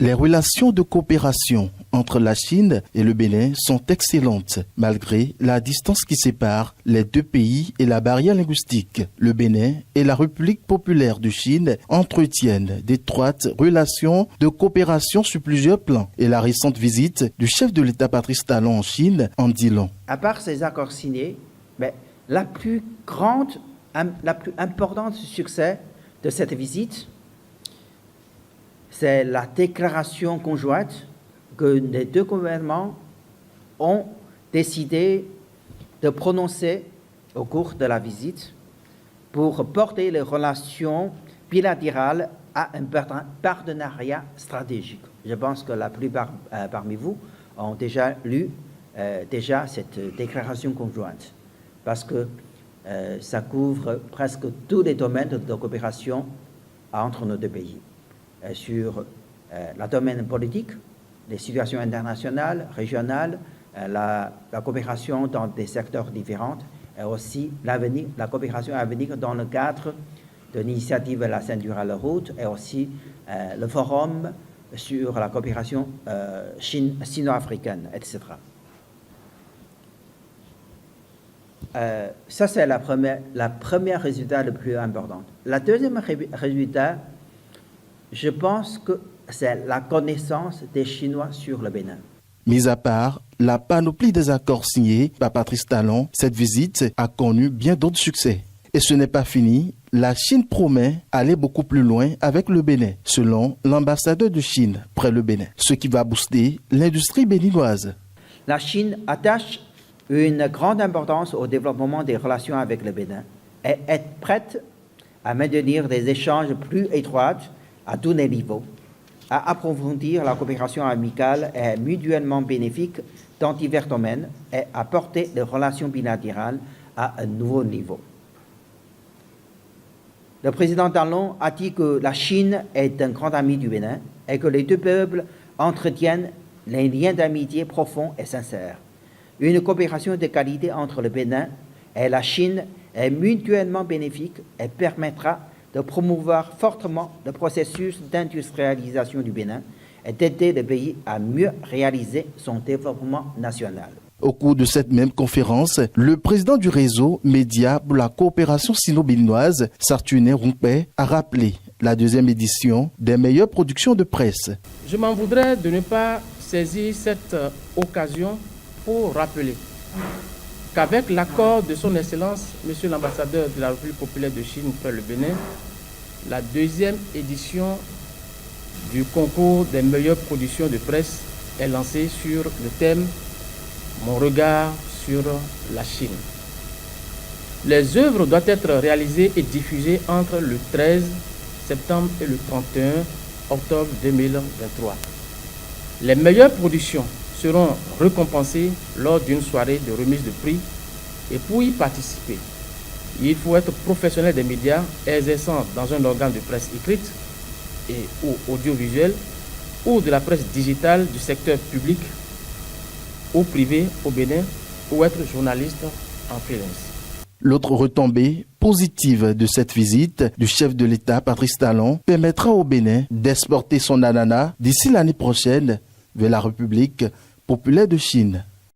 Les relations de coopération entre la Chine et le Bénin sont excellentes, malgré la distance qui sépare les deux pays et la barrière linguistique. Le Bénin et la République populaire de Chine entretiennent d'étroites relations de coopération sur plusieurs plans. Et la récente visite du chef de l'État Patrice Talon en Chine en dit long. À part ces accords signés, la plus importante succès de cette visite, c'est la déclaration conjointe que les deux gouvernements ont décidé de prononcer au cours de la visite pour porter les relations bilatérales à un partenariat stratégique. Je pense que la plupart parmi vous ont déjà lu cette déclaration conjointe parce que ça couvre presque tous les domaines de coopération entre nos deux pays. Sur le domaine politique, les situations internationales, régionales, la coopération dans des secteurs différents et aussi l'avenir, la coopération à venir dans le cadre de l'initiative La Ceinture à la route et aussi le forum sur la coopération sino-africaine, etc. Ça, c'est la première résultat le plus important. La deuxième résultat, je pense que c'est la connaissance des Chinois sur le Bénin. Mis à part la panoplie des accords signés par Patrice Talon, cette visite a connu bien d'autres succès. Et ce n'est pas fini, la Chine promet aller beaucoup plus loin avec le Bénin, selon l'ambassadeur de Chine près le Bénin, ce qui va booster l'industrie béninoise. La Chine attache une grande importance au développement des relations avec le Bénin et est prête à maintenir des échanges plus étroits à tous les niveaux, à approfondir la coopération amicale et mutuellement bénéfique dans divers domaines et à porter les relations bilatérales à un nouveau niveau. Le président Talon a dit que la Chine est un grand ami du Bénin et que les deux peuples entretiennent les liens d'amitié profonds et sincères. Une coopération de qualité entre le Bénin et la Chine est mutuellement bénéfique et permettra de promouvoir fortement le processus d'industrialisation du Bénin et d'aider le pays à mieux réaliser son développement national. Au cours de cette même conférence, le président du réseau Média pour la coopération sino-béninoise, Sartuné Rumpé, a rappelé la deuxième édition des meilleures productions de presse. Je m'en voudrais de ne pas saisir cette occasion pour rappeler qu'avec l'accord de son Excellence, Monsieur l'ambassadeur de la République populaire de Chine près le Bénin, la deuxième édition du concours des meilleures productions de presse est lancée sur le thème « Mon regard sur la Chine ». Les œuvres doivent être réalisées et diffusées entre le 13 septembre et le 31 octobre 2023. Les meilleures productions seront récompensés lors d'une soirée de remise de prix et pour y participer, il faut être professionnel des médias exerçant dans un organe de presse écrite et ou audiovisuel ou de la presse digitale du secteur public ou privé au Bénin ou être journaliste en freelance. L'autre retombée positive de cette visite du chef de l'État, Patrice Talon, permettra au Bénin d'exporter son ananas d'ici l'année prochaine vers la République populaire de Chine.